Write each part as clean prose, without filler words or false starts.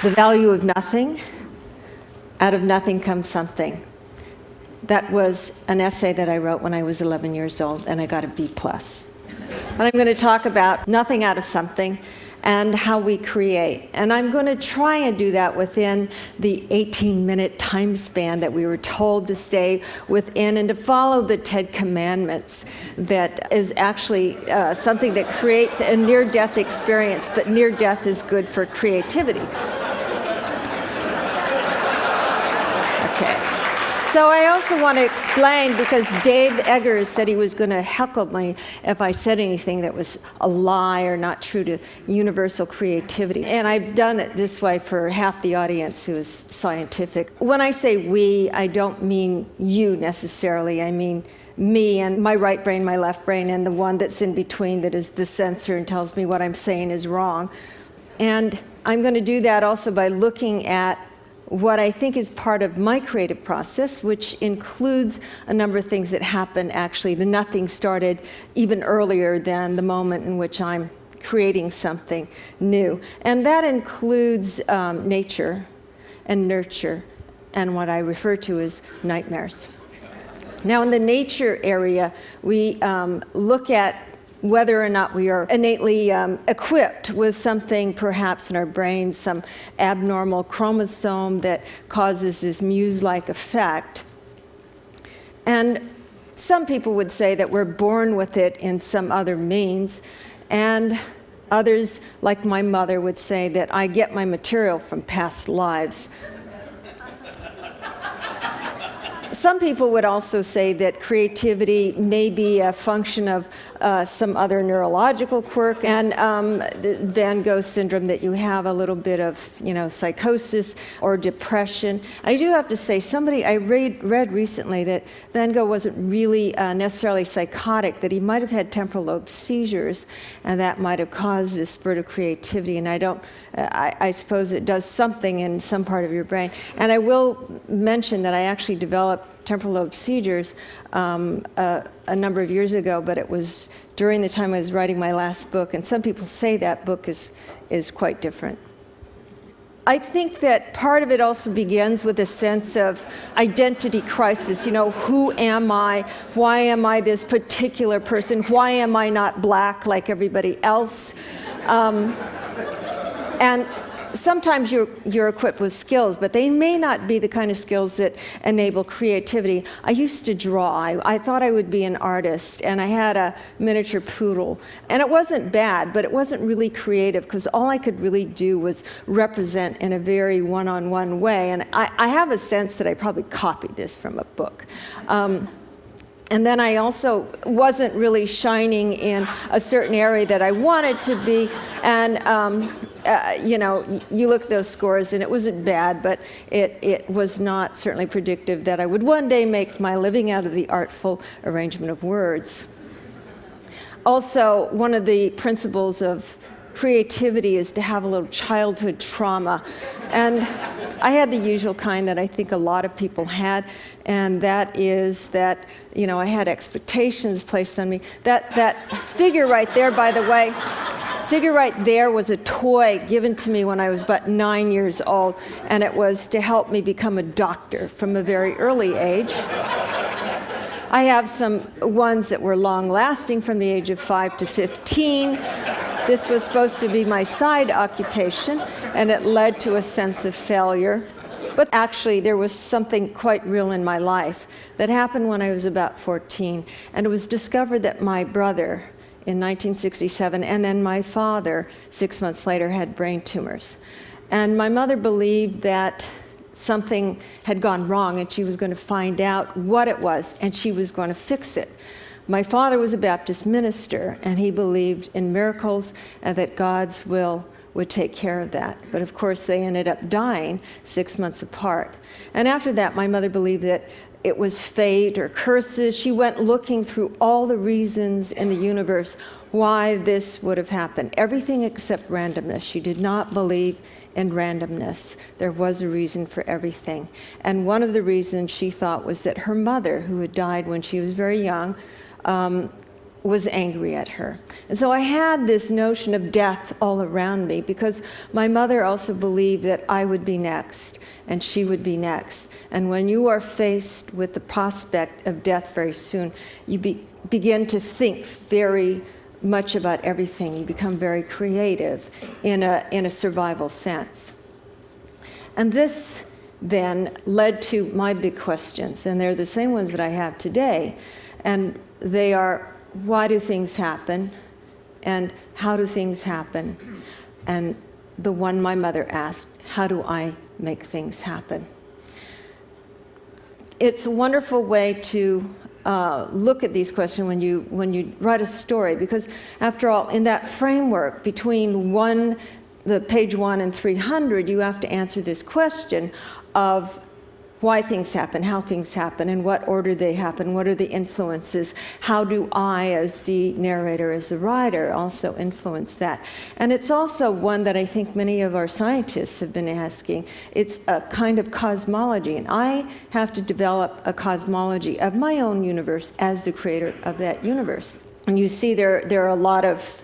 The value of nothing. Out of nothing comes something. That was an essay that I wrote when I was 11 years old, and I got a B+. But I'm going to talk about nothing out of something and how we create. And I'm going to try and do that within the 18-minute time span that we were told to stay within, and to follow the 10 Commandments. That is actually something that creates a near-death experience, but near-death is good for creativity. So I also want to explain, because Dave Eggers said he was going to heckle me if I said anything that was a lie or not true to universal creativity. And I've done it this way for half the audience who is scientific. When I say we, I don't mean you necessarily. I mean me and my right brain, my left brain, and the one that's in between that is the censor and tells me what I'm saying is wrong. And I'm going to do that also by looking at what I think is part of my creative process, which includes a number of things that happen. Actually, the nothing started even earlier than the moment in which I'm creating something new. And that includes nature and nurture and what I refer to as nightmares. Now, in the nature area, we look at whether or not we are innately equipped with something perhaps in our brain, some abnormal chromosome that causes this muse-like effect. And some people would say that we're born with it in some other means, and others, like my mother, would say that I get my material from past lives. Some people would also say that creativity may be a function of some other neurological quirk, and the Van Gogh syndrome, that you have a little bit of, psychosis or depression. I do have to say, I read recently that Van Gogh wasn't really necessarily psychotic, that he might have had temporal lobe seizures, and that might have caused this spurt of creativity. And I suppose it does something in some part of your brain. And I will mention that I actually developed temporal lobe seizures a number of years ago, but it was during the time I was writing my last book, and some people say that book is quite different. I think that part of it also begins with a sense of identity crisis. Who am I? Why am I this particular person? Why am I not black like everybody else? And sometimes you're equipped with skills, but they may not be the kind of skills that enable creativity. I used to draw. I thought I would be an artist, and I had a miniature poodle. And it wasn't bad, but it wasn't really creative, because all I could really do was represent in a very one-on-one way. And I have a sense that I probably copied this from a book. And then I also wasn't really shining in a certain area that I wanted to be. And, you look at those scores, and it wasn't bad, but it was not certainly predictive that I would one day make my living out of the artful arrangement of words. Also, one of the principles of creativity is to have a little childhood trauma. And I had the usual kind that I think a lot of people had, and that is that, I had expectations placed on me. That figure right there, by the way, right there was a toy given to me when I was about 9 years old, and it was to help me become a doctor from a very early age. I have some ones that were long-lasting from the age of 5 to 15. This was supposed to be my side occupation, and it led to a sense of failure. But actually, there was something quite real in my life that happened when I was about 14, and it was discovered that my brother in 1967, and then my father 6 months later, had brain tumors. And my mother believed that something had gone wrong, and she was going to find out what it was, and she was going to fix it. My father was a Baptist minister, and he believed in miracles and that God's will would take care of that. But of course, they ended up dying 6 months apart. And after that, my mother believed that it was fate or curses. She went looking through all the reasons in the universe why this would have happened. Everything except randomness. She did not believe in randomness. There was a reason for everything. And one of the reasons she thought was that her mother, who had died when she was very young, was angry at her. And so I had this notion of death all around me, because my mother also believed that I would be next and she would be next. And when you are faced with the prospect of death very soon, you begin to think very much about everything. You become very creative in a survival sense. And this then led to my big questions, and they're the same ones that I have today. And they are, why do things happen? And how do things happen? And the one my mother asked, how do I make things happen? It's a wonderful way to look at these questions when you write a story, because after all, in that framework between the page 1 and 300, you have to answer this question of why things happen, how things happen, in what order they happen, what are the influences, how do I, as the narrator, as the writer, also influence that. And it's also one that I think many of our scientists have been asking. It's a kind of cosmology, and I have to develop a cosmology of my own universe as the creator of that universe. And you see there are a lot of,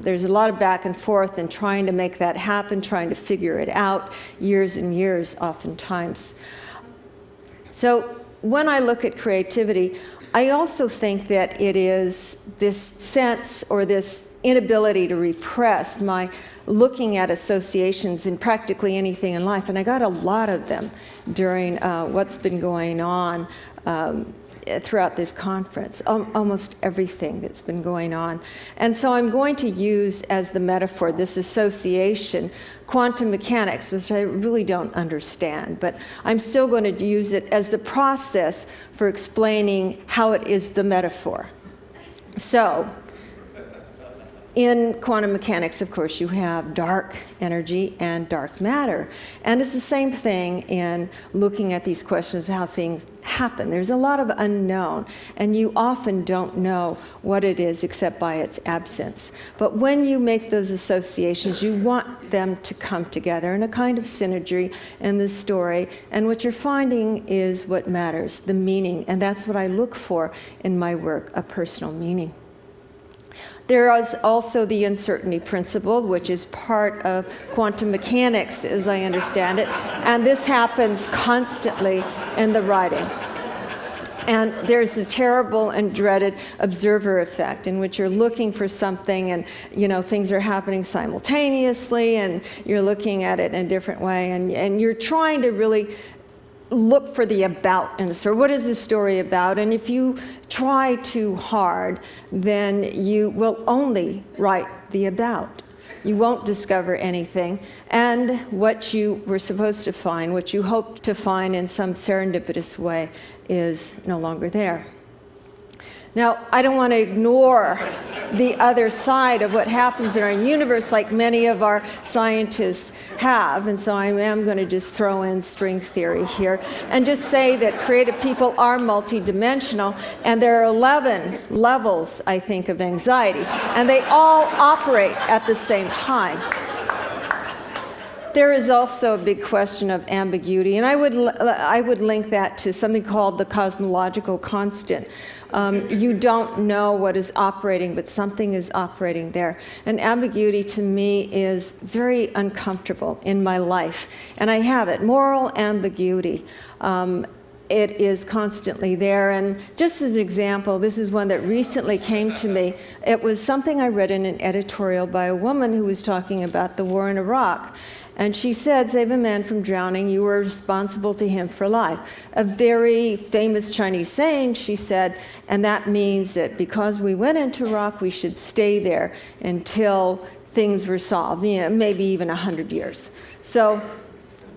there's a lot of back and forth in trying to make that happen, trying to figure it out, years and years oftentimes. So when I look at creativity, I also think that it is this sense or this inability to repress my looking at associations in practically anything in life. And I got a lot of them during what's been going on throughout this conference, almost everything that's been going on. And so I'm going to use as the metaphor this association, quantum mechanics, which I really don't understand, but I'm still going to use it as the process for explaining how it is the metaphor. So, in quantum mechanics, of course, you have dark energy and dark matter. And it's the same thing in looking at these questions of how things happen. There's a lot of unknown, and you often don't know what it is except by its absence. But when you make those associations, you want them to come together in a kind of synergy in the story. And what you're finding is what matters, the meaning. And that's what I look for in my work, a personal meaning. There is also the uncertainty principle, which is part of quantum mechanics, as I understand it, and this happens constantly in the writing. And there's the terrible and dreaded observer effect, in which you're looking for something and, you know, things are happening simultaneously, and you're looking at it in a different way, and you're trying to really look for the about in the story. What is the story about? And if you try too hard, then you will only write the about. You won't discover anything. And what you were supposed to find, what you hoped to find in some serendipitous way, is no longer there. Now, I don't want to ignore the other side of what happens in our universe, like many of our scientists have, and so I am going to just throw in string theory here and just say that creative people are multidimensional, and there are 11 levels, I think, of anxiety, and they all operate at the same time. There is also a big question of ambiguity, and I would link that to something called the cosmological constant. You don't know what is operating, but something is operating there. And ambiguity to me is very uncomfortable in my life, and I have it. Moral ambiguity. It is constantly there. And just as an example, this is one that recently came to me. It was something I read in an editorial by a woman who was talking about the war in Iraq. And she said, save a man from drowning, you are responsible to him for life. A very famous Chinese saying, she said, and that means that because we went into Iraq, we should stay there until things were solved, you know, maybe even 100 years. So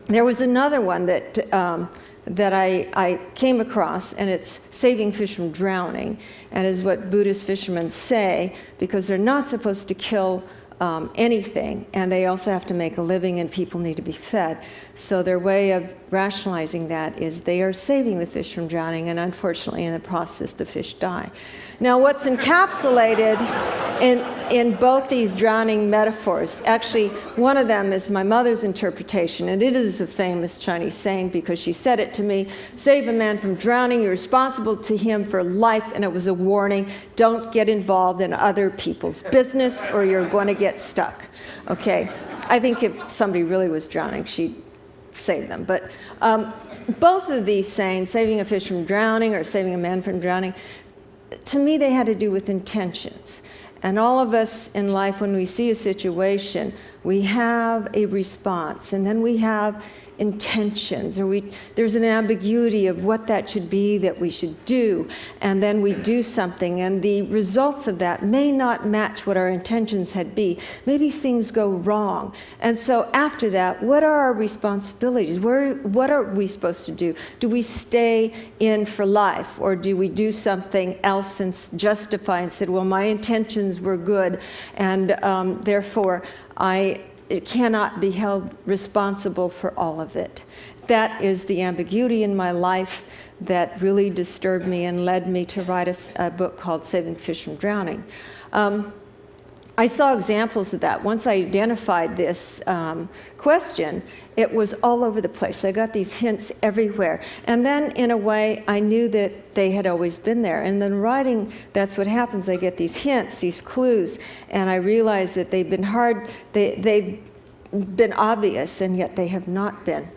there was another one that I came across, and it's saving fish from drowning, and is what Buddhist fishermen say, because they're not supposed to kill anything, and they also have to make a living, and people need to be fed. So their way of rationalizing that is they are saving the fish from drowning, and unfortunately in the process the fish die. Now what's encapsulated in both these drowning metaphors, actually one of them is my mother's interpretation, and it is a famous Chinese saying because she said it to me: save a man from drowning, you're responsible to him for life, and it was a warning, don't get involved in other people's business or you're going to get stuck. Okay, I think if somebody really was drowning, she'd save them. But both of these sayings, saving a fish from drowning or saving a man from drowning, to me they had to do with intentions. And all of us in life, when we see a situation, we have a response, and then we have intentions, or there's an ambiguity of what that should be that we should do, and then we do something, and the results of that may not match what our intentions had been. Maybe things go wrong. And so after that, what are our responsibilities? What are we supposed to do? Do we stay in for life, or do we do something else and justify and say, well, my intentions were good, and therefore it cannot be held responsible for all of it. That is the ambiguity in my life that really disturbed me and led me to write a book called Saving Fish from Drowning. I saw examples of that. Once I identified this question, it was all over the place. I got these hints everywhere. And then, in a way, I knew that they had always been there. And then writing, that's what happens. I get these hints, these clues, and I realize that they've been hard, they've been obvious, and yet they have not been.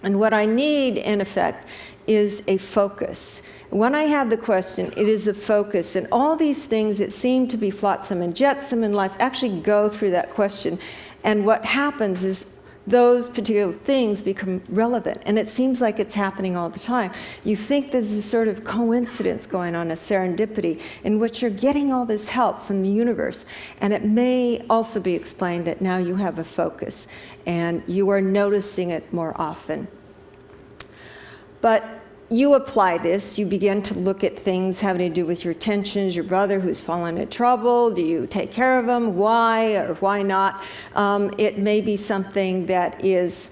And what I need, in effect, is a focus. When I have the question, it is a focus. And all these things that seem to be flotsam and jetsam in life actually go through that question. And what happens is those particular things become relevant. And it seems like it's happening all the time. You think there's a sort of coincidence going on, a serendipity, in which you're getting all this help from the universe. And it may also be explained that now you have a focus and you are noticing it more often. But you apply this, you begin to look at things having to do with your tensions, your brother who's fallen into trouble, do you take care of him, why or why not? It may be something that is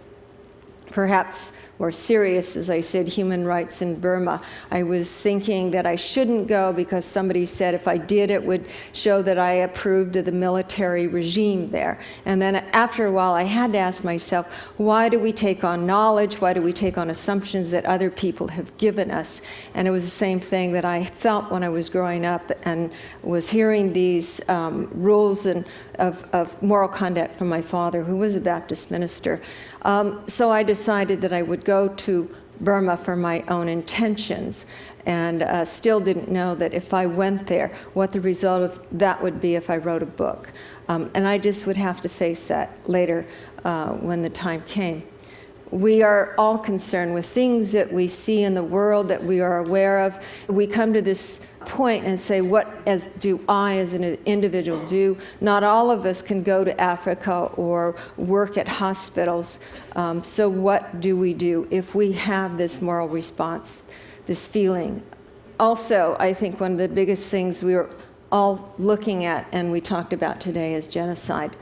perhaps more serious, as I said, human rights in Burma. I was thinking that I shouldn't go because somebody said if I did, it would show that I approved of the military regime there. And then after a while, I had to ask myself, why do we take on knowledge? Why do we take on assumptions that other people have given us? And it was the same thing that I felt when I was growing up and was hearing these rules of moral conduct from my father, who was a Baptist minister. So I decided that I would go to Burma for my own intentions, and still didn't know that if I went there, what the result of that would be if I wrote a book. And I just would have to face that later when the time came. We are all concerned with things that we see in the world that we are aware of. We come to this point and say, what do I as an individual do? Not all of us can go to Africa or work at hospitals. So what do we do if we have this moral response, this feeling? Also, I think one of the biggest things we are all looking at and we talked about today is genocide.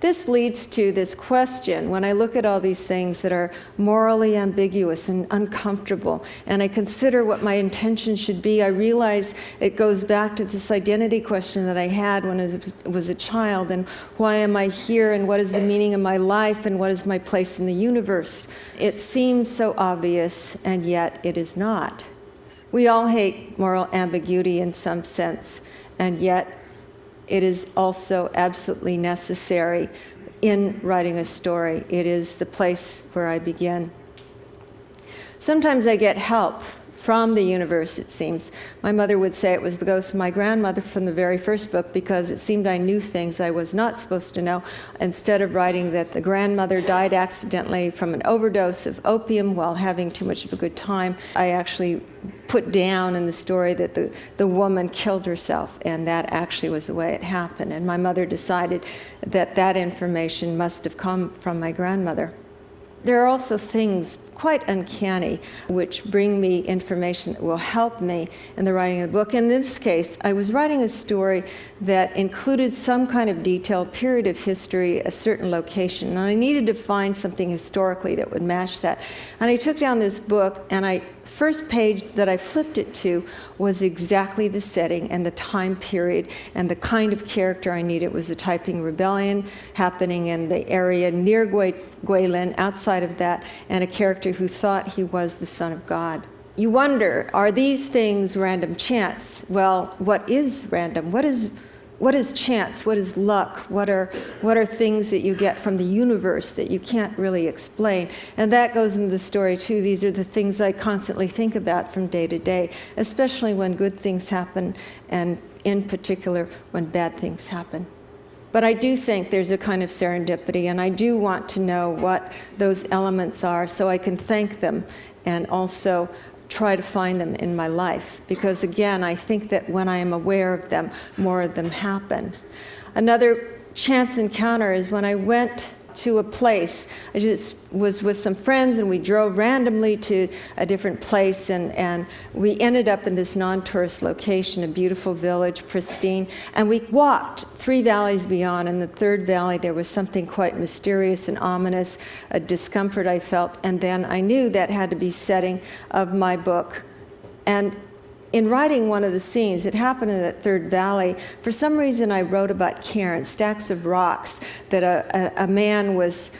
This leads to this question. When I look at all these things that are morally ambiguous and uncomfortable, and I consider what my intention should be, I realize it goes back to this identity question that I had when I was a child, and why am I here, and what is the meaning of my life, and what is my place in the universe? It seems so obvious, and yet it is not. We all hate moral ambiguity in some sense, and yet it is also absolutely necessary in writing a story. It is the place where I begin. Sometimes I get help from the universe, it seems. My mother would say it was the ghost of my grandmother from the very first book, because it seemed I knew things I was not supposed to know. Instead of writing that the grandmother died accidentally from an overdose of opium while having too much of a good time, I actually put down in the story that the woman killed herself, and that actually was the way it happened. And my mother decided that that information must have come from my grandmother. There are also things quite uncanny which bring me information that will help me in the writing of the book. In this case, I was writing a story that included some kind of detailed period of history, a certain location, and I needed to find something historically that would match that. And I took down this book, and first page that I flipped it to was exactly the setting and the time period and the kind of character I needed. It was a Taiping rebellion happening in the area near Guilin, outside of that, and a character who thought he was the son of God. You wonder, are these things random chance? Well, what is random? What is chance? What is luck? What are things that you get from the universe that you can't really explain? And that goes into the story too. These are the things I constantly think about from day to day, especially when good things happen, and in particular when bad things happen. But I do think there's a kind of serendipity, and I do want to know what those elements are so I can thank them and also try to find them in my life. Because again, I think that when I am aware of them, more of them happen. Another chance encounter is when I went to a place. I just was with some friends, and we drove randomly to a different place, and we ended up in this non-tourist location, a beautiful village, pristine, and we walked 3 valleys beyond. In the 3rd valley there was something quite mysterious and ominous, a discomfort I felt, and then I knew that had to be setting of my book. And in writing one of the scenes, it happened in that 3rd valley. For some reason, I wrote about cairns, stacks of rocks that a man was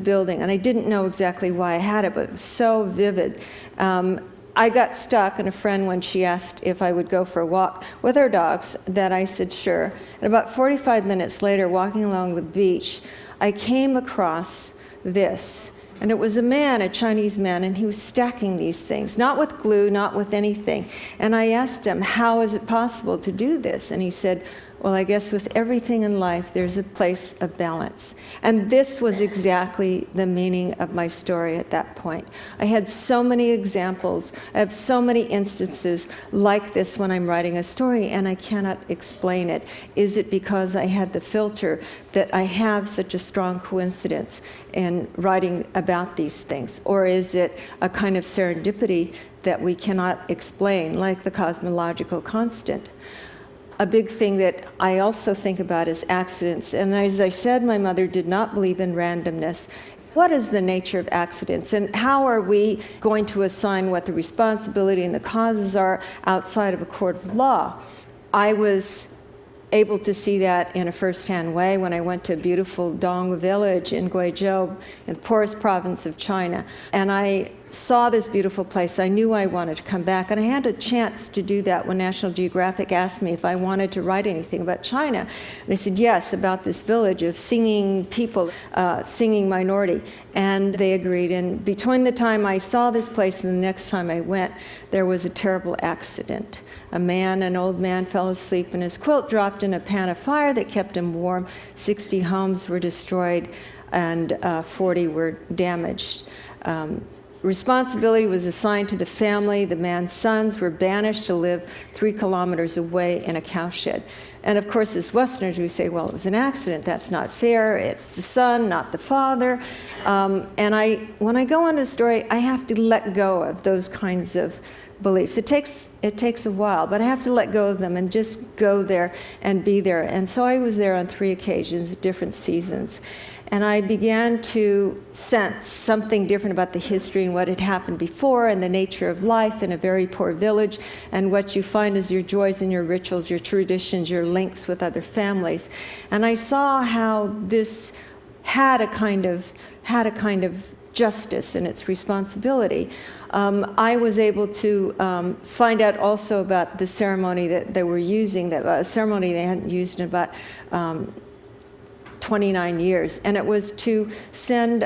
building, and I didn't know exactly why I had it, but it was so vivid. I got stuck, and a friend, when she asked if I would go for a walk with our dogs, that I said sure. And about 45 minutes later, walking along the beach, I came across this. And it was a man, a Chinese man, and he was stacking these things, not with glue, not with anything. And I asked him, how is it possible to do this? And he said, well, I guess with everything in life, there's a place of balance. And this was exactly the meaning of my story at that point. I had so many examples. I have so many instances like this when I'm writing a story, and I cannot explain it. Is it because I had the filter that I have such a strong coincidence in writing about these things? Or is it a kind of serendipity that we cannot explain, like the cosmological constant? A big thing that I also think about is accidents. And as I said, my mother did not believe in randomness. What is the nature of accidents, and how are we going to assign what the responsibility and the causes are outside of a court of law? I was able to see that in a first-hand way when I went to a beautiful Dong village in Guizhou, in the poorest province of China. And I saw this beautiful place. I knew I wanted to come back, and I had a chance to do that when National Geographic asked me if I wanted to write anything about China. And I said yes, about this village of singing people, singing minority. And they agreed. And between the time I saw this place and the next time I went, there was a terrible accident. An old man, fell asleep, and his quilt dropped in a pan of fire that kept him warm. 60 homes were destroyed, and 40 were damaged. Responsibility was assigned to the family. The man's sons were banished to live 3 kilometers away in a cowshed. And of course, as Westerners, we say, well, it was an accident. That's not fair. It's the son, not the father. And when I go into a story, I have to let go of those kinds of beliefs. It takes a while, but I have to let go of them and just go there and be there. And so I was there on 3 occasions, different seasons. And I began to sense something different about the history and what had happened before, and the nature of life in a very poor village, and what you find is your joys and your rituals, your traditions, your links with other families. And I saw how this had a kind of justice in its responsibility. I was able to find out also about the ceremony that they were using, a ceremony they hadn't used in about 29 years, and it was to send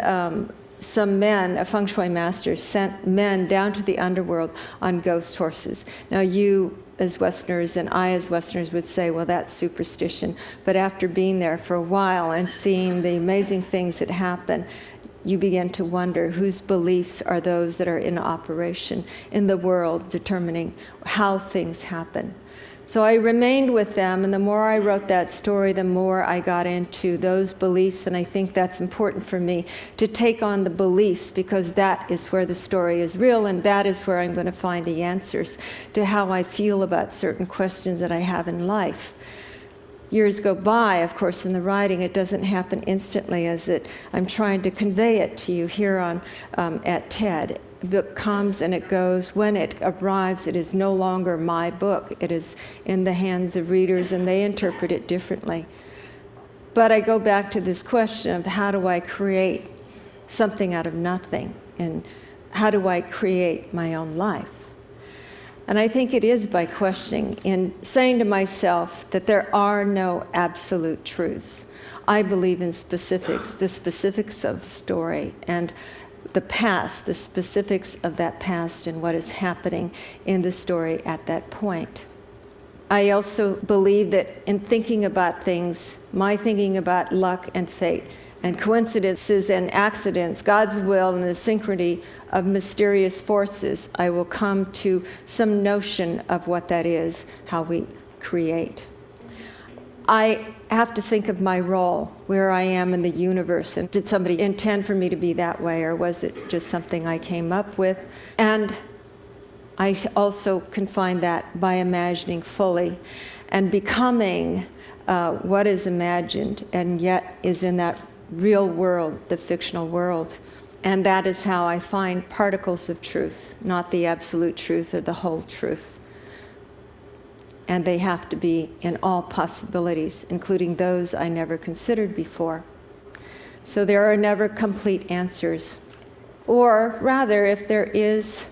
some men, a feng shui master sent men down to the underworld on ghost horses. Now you as Westerners and I as Westerners would say, well, that's superstition, but after being there for a while and seeing the amazing things that happen, you begin to wonder whose beliefs are those that are in operation in the world, determining how things happen. So I remained with them, and the more I wrote that story, the more I got into those beliefs, and I think that's important for me to take on the beliefs, because that is where the story is real, and that is where I'm going to find the answers to how I feel about certain questions that I have in life. Years go by, of course, in the writing. It doesn't happen instantly, I'm trying to convey it to you here at TED. The book comes and it goes. When it arrives, it is no longer my book. It is in the hands of readers, and they interpret it differently. But I go back to this question of how do I create something out of nothing, and how do I create my own life? And I think it is by questioning, in saying to myself that there are no absolute truths. I believe in specifics, the specifics of the story, and the past, the specifics of that past and what is happening in the story at that point. I also believe that in thinking about things, my thinking about luck and fate and coincidences and accidents, God's will and the synchrony of mysterious forces, I will come to some notion of what that is, how we create. I have to think of my role, where I am in the universe, and did somebody intend for me to be that way, or was it just something I came up with? And I also can find that by imagining fully and becoming what is imagined and yet is in that real world, the fictional world. And that is how I find particles of truth, not the absolute truth or the whole truth. And they have to be in all possibilities, including those I never considered before. So there are never complete answers. Or rather, if there is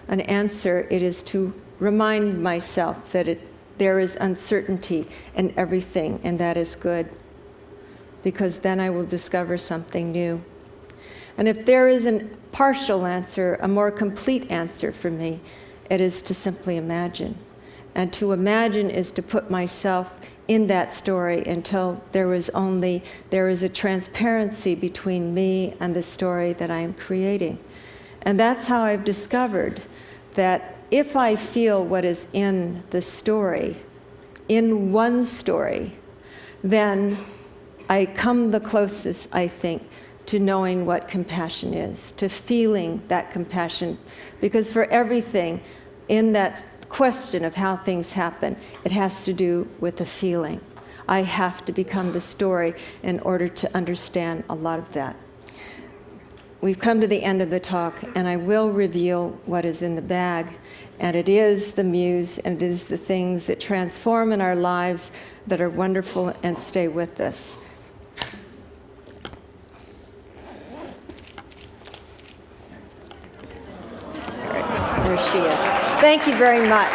an answer, it is to remind myself that there is uncertainty in everything, and that is good, because then I will discover something new. And if there is a partial answer, a more complete answer for me, it is to simply imagine. And to imagine is to put myself in that story until there is a transparency between me and the story that I am creating. And that's how I've discovered that if I feel what is in the story, in one story, then I come the closest, I think, to knowing what compassion is, to feeling that compassion. Because for everything in that question of how things happen, it has to do with the feeling. I have to become the story in order to understand a lot of that. We've come to the end of the talk, and I will reveal what is in the bag. And it is the muse, and it is the things that transform in our lives that are wonderful and stay with us. There she is. Thank you very much.